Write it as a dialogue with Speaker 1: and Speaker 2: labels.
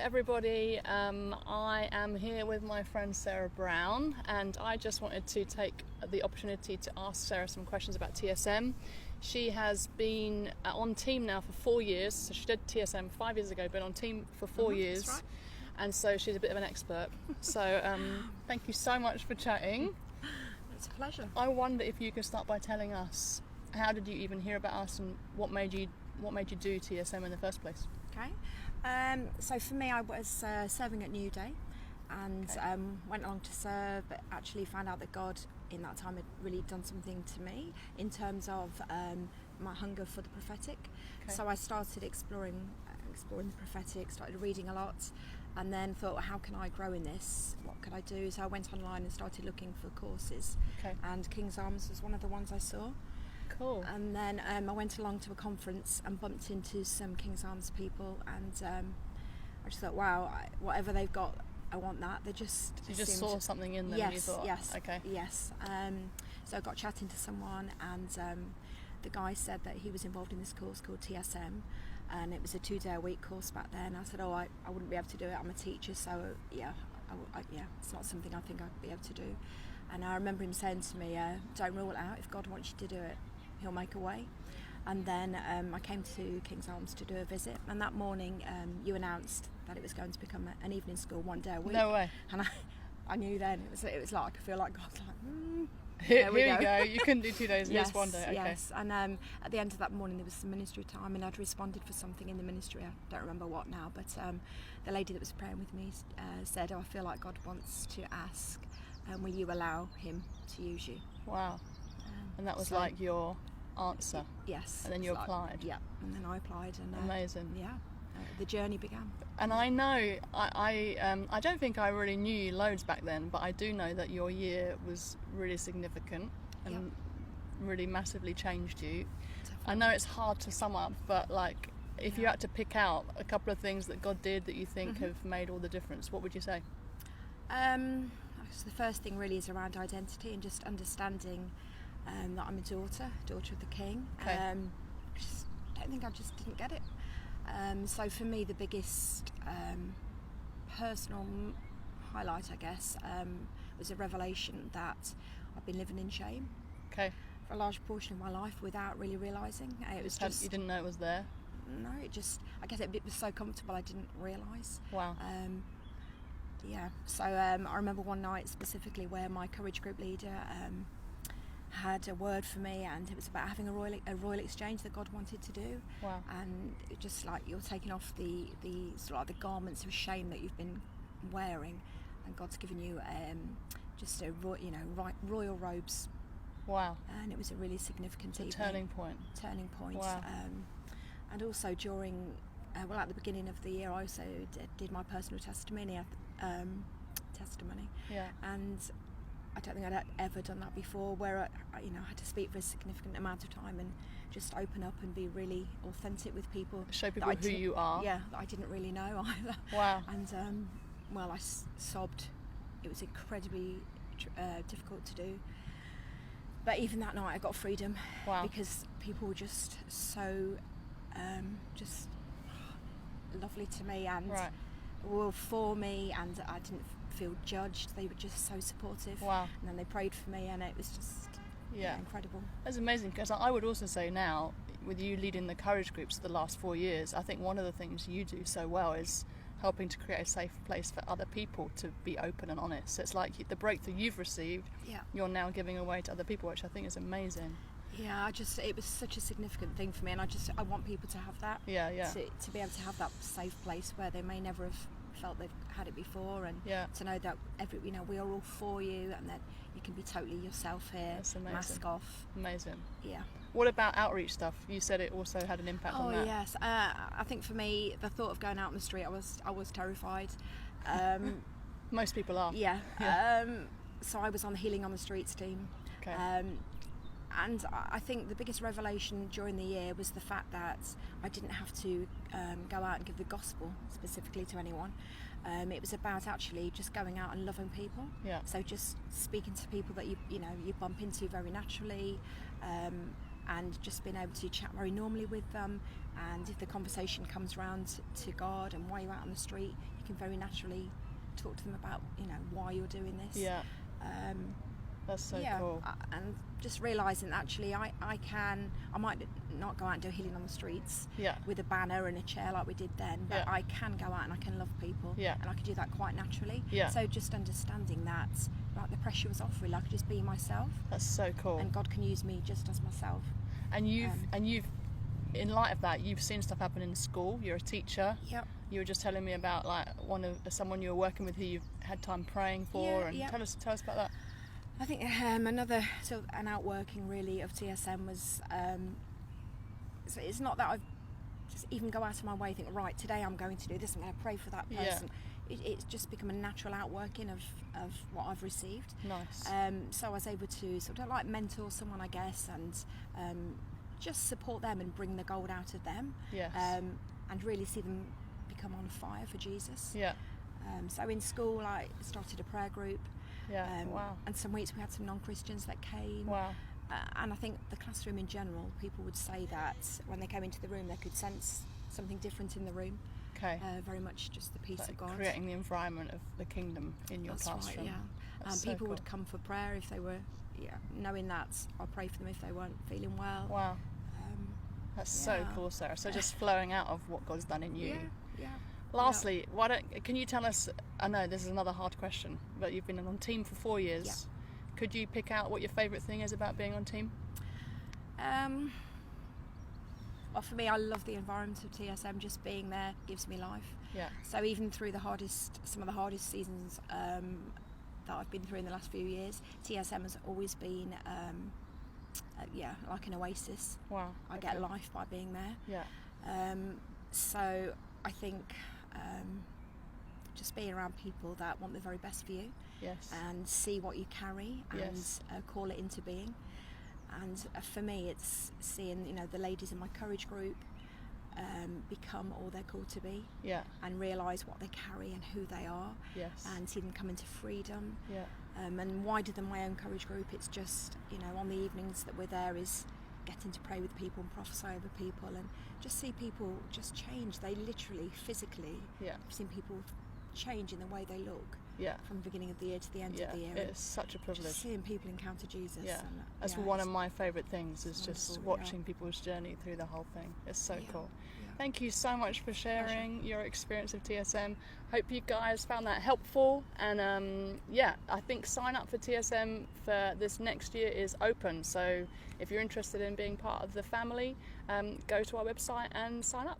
Speaker 1: everybody. I am here with my friend Sarah Brown, and I just wanted to take the opportunity to ask Sarah some questions about TSM. She has been on team now for 4 years, so she did TSM 5 years ago, been on team for 4 years,
Speaker 2: that's right.
Speaker 1: And so she's a bit of an expert. So thank you so much for chatting.
Speaker 2: It's a pleasure.
Speaker 1: I wonder if you could start by telling us, how did you even hear about us, and what made you do TSM in the first place?
Speaker 2: Okay. So for me, I was serving at New Day, and went along to serve, but actually found out that God in that time had really done something to me in terms of my hunger for the prophetic.
Speaker 1: Okay.
Speaker 2: So I started exploring the prophetic, started reading a lot, and then thought, how can I grow in this? What could I do? So I went online and started looking for courses.
Speaker 1: Okay.
Speaker 2: And King's Arms was one of the ones I saw.
Speaker 1: Cool.
Speaker 2: And then I went along to a conference and bumped into some King's Arms people, and I just thought, wow, whatever they've got, I want that. They just
Speaker 1: You just saw something in them, and you thought,
Speaker 2: yes. So I got chatting to someone, and the guy said that he was involved in this course called TSM, and it was a 2-day-a-week course back then. I said, I wouldn't be able to do it. I'm a teacher, so it's not something I think I'd be able to do. And I remember him saying to me, don't rule it out. If God wants you to do it, he'll make a way. And then I came to King's Arms to do a visit, and that morning you announced that it was going to become an evening school 1 day a week.
Speaker 1: No way.
Speaker 2: And I knew then it was like, I feel like God's like,
Speaker 1: Here you go. You couldn't do 2 days,
Speaker 2: yes,
Speaker 1: just 1 day. Okay.
Speaker 2: Yes, and at the end of that morning there was some ministry time, and I'd responded for something in the ministry. I don't remember what now, but the lady that was praying with me said, I feel like God wants to ask, will you allow him to use you?
Speaker 1: Wow. And that was like your answer.
Speaker 2: Yes.
Speaker 1: And then you applied.
Speaker 2: Yeah, and then I applied, and
Speaker 1: amazing.
Speaker 2: Yeah, the journey began.
Speaker 1: And I know, I don't think I really knew you loads back then, but I do know that your year was really significant and really massively changed you. Definitely. I know it's hard to sum up, but like, if you had to pick out a couple of things that God did that you think have made all the difference, what would you say?
Speaker 2: The first thing really is around identity and just understanding that I'm a daughter of the King.
Speaker 1: Okay.
Speaker 2: I don't think I just didn't get it. So for me, the biggest personal highlight, I guess, was a revelation that I've been living in shame.
Speaker 1: Okay.
Speaker 2: For a large portion of my life without really realising. It was just,
Speaker 1: you didn't know it was there?
Speaker 2: No, I guess it was so comfortable I didn't realise.
Speaker 1: Wow.
Speaker 2: So I remember one night specifically where my courage group leader had a word for me, and it was about having a royal exchange that God wanted to do.
Speaker 1: Wow. And
Speaker 2: it just like you're taking off the sort of like the garments of shame that you've been wearing, and God's given you just royal robes.
Speaker 1: Wow.
Speaker 2: And it was a really significant evening.
Speaker 1: Turning point. Wow.
Speaker 2: And also during at the beginning of the year, I also did my personal testimony.
Speaker 1: Yeah.
Speaker 2: And I don't think I'd ever done that before, where I had to speak for a significant amount of time and just open up and be really authentic with people.
Speaker 1: Show people who you are.
Speaker 2: Yeah, that I didn't really know either.
Speaker 1: Wow.
Speaker 2: And I sobbed. It was incredibly difficult to do. But even that night I got freedom.
Speaker 1: Wow.
Speaker 2: Because people were just so just lovely to me, and were for me, and I didn't feel judged. They were just so supportive.
Speaker 1: Wow.
Speaker 2: And then they prayed for me, and it was just incredible.
Speaker 1: That's amazing, because I would also say now, with you leading the courage groups for the last 4 years, I think one of the things you do so well is helping to create a safe place for other people to be open and honest. So it's like the breakthrough you've received, you're now giving away to other people, which I think is amazing.
Speaker 2: Yeah, it was such a significant thing for me, and I want people to have that.
Speaker 1: Yeah.
Speaker 2: To be able to have that safe place where they may never have felt they've had it before, and to know that we are all for you, and that you can be totally yourself here.
Speaker 1: That's amazing.
Speaker 2: Mask off.
Speaker 1: Amazing.
Speaker 2: Yeah.
Speaker 1: What about outreach stuff? You said it also had an impact on that.
Speaker 2: Oh yes, I think for me, the thought of going out on the street, I was terrified.
Speaker 1: Most people are.
Speaker 2: Yeah. So I was on the Healing on the Streets team.
Speaker 1: Okay.
Speaker 2: And I think the biggest revelation during the year was the fact that I didn't have to go out and give the gospel specifically to anyone. It was about actually just going out and loving people.
Speaker 1: Yeah.
Speaker 2: So just speaking to people that you bump into very naturally, and just being able to chat very normally with them, and if the conversation comes around to God and why you're out on the street, you can very naturally talk to them about, you know, why you're doing this.
Speaker 1: Yeah. That's so cool.
Speaker 2: And just realising actually I might not go out and do healing on the streets with a banner and a chair like we did then, but I can go out and I can love people, and I can do that quite naturally. So just understanding that, like, the pressure was off really, I could just be myself.
Speaker 1: That's so cool.
Speaker 2: And God can use me just as myself.
Speaker 1: And you've in light of that, you've seen stuff happen in school. You're a teacher.
Speaker 2: Yep.
Speaker 1: You were just telling me about, like, someone you were working with who you've had time praying for, tell us about that.
Speaker 2: I think another sort of an outworking really of TSM was, so it's not that I've just even go out of my way and think, right, today I'm going to do this, I'm going to pray for that person. It's just become a natural outworking of what I've received.
Speaker 1: Nice.
Speaker 2: So I was able to sort of like mentor someone, I guess, and just support them and bring the gold out of them.
Speaker 1: Yes.
Speaker 2: And really see them become on fire for Jesus.
Speaker 1: Yeah.
Speaker 2: So in school I started a prayer group.
Speaker 1: Yeah. Wow.
Speaker 2: And some weeks we had some non-Christians that came.
Speaker 1: Wow.
Speaker 2: And I think the classroom in general, people would say that when they came into the room they could sense something different in the room.
Speaker 1: Okay.
Speaker 2: Very much just the peace of God.
Speaker 1: Creating the environment of the kingdom in your classroom.
Speaker 2: Right, yeah. People would come for prayer if they were, knowing that I'll pray for them if they weren't feeling well.
Speaker 1: Wow. That's so cool, Sarah. So just flowing out of what God's done in you.
Speaker 2: Yeah.
Speaker 1: Lastly, can you tell us, I know this is another hard question, but you've been on team for 4 years.
Speaker 2: Yeah.
Speaker 1: Could you pick out what your favourite thing is about being on team?
Speaker 2: Well, for me, I love the environment of TSM. Just being there gives me life.
Speaker 1: Yeah.
Speaker 2: So even through some of the hardest seasons that I've been through in the last few years, TSM has always been, like an oasis.
Speaker 1: Wow.
Speaker 2: I get life by being there.
Speaker 1: Yeah.
Speaker 2: So I think just being around people that want the very best for you.
Speaker 1: Yes.
Speaker 2: And see what you carry and call it into being. And for me, it's seeing, the ladies in my courage group become all they're called to be.
Speaker 1: Yeah. And
Speaker 2: realise what they carry and who they are.
Speaker 1: Yes.
Speaker 2: And see them come into freedom.
Speaker 1: Yeah.
Speaker 2: And wider than my own courage group, it's just, on the evenings that we're there is getting to pray with people and prophesy over people and just see people just change. They literally, physically, I've seen people change in the way they look.
Speaker 1: Yeah.
Speaker 2: From the beginning of the year to the end of the year.
Speaker 1: It's such a privilege.
Speaker 2: Just seeing people encounter Jesus.
Speaker 1: Yeah.
Speaker 2: And,
Speaker 1: that's one of my favourite things, is just watching people's journey through the whole thing. It's so cool. Yeah. Thank you so much for sharing your experience of TSM. Hope you guys found that helpful. And I think sign up for TSM for this next year is open. So if you're interested in being part of the family, go to our website and sign up.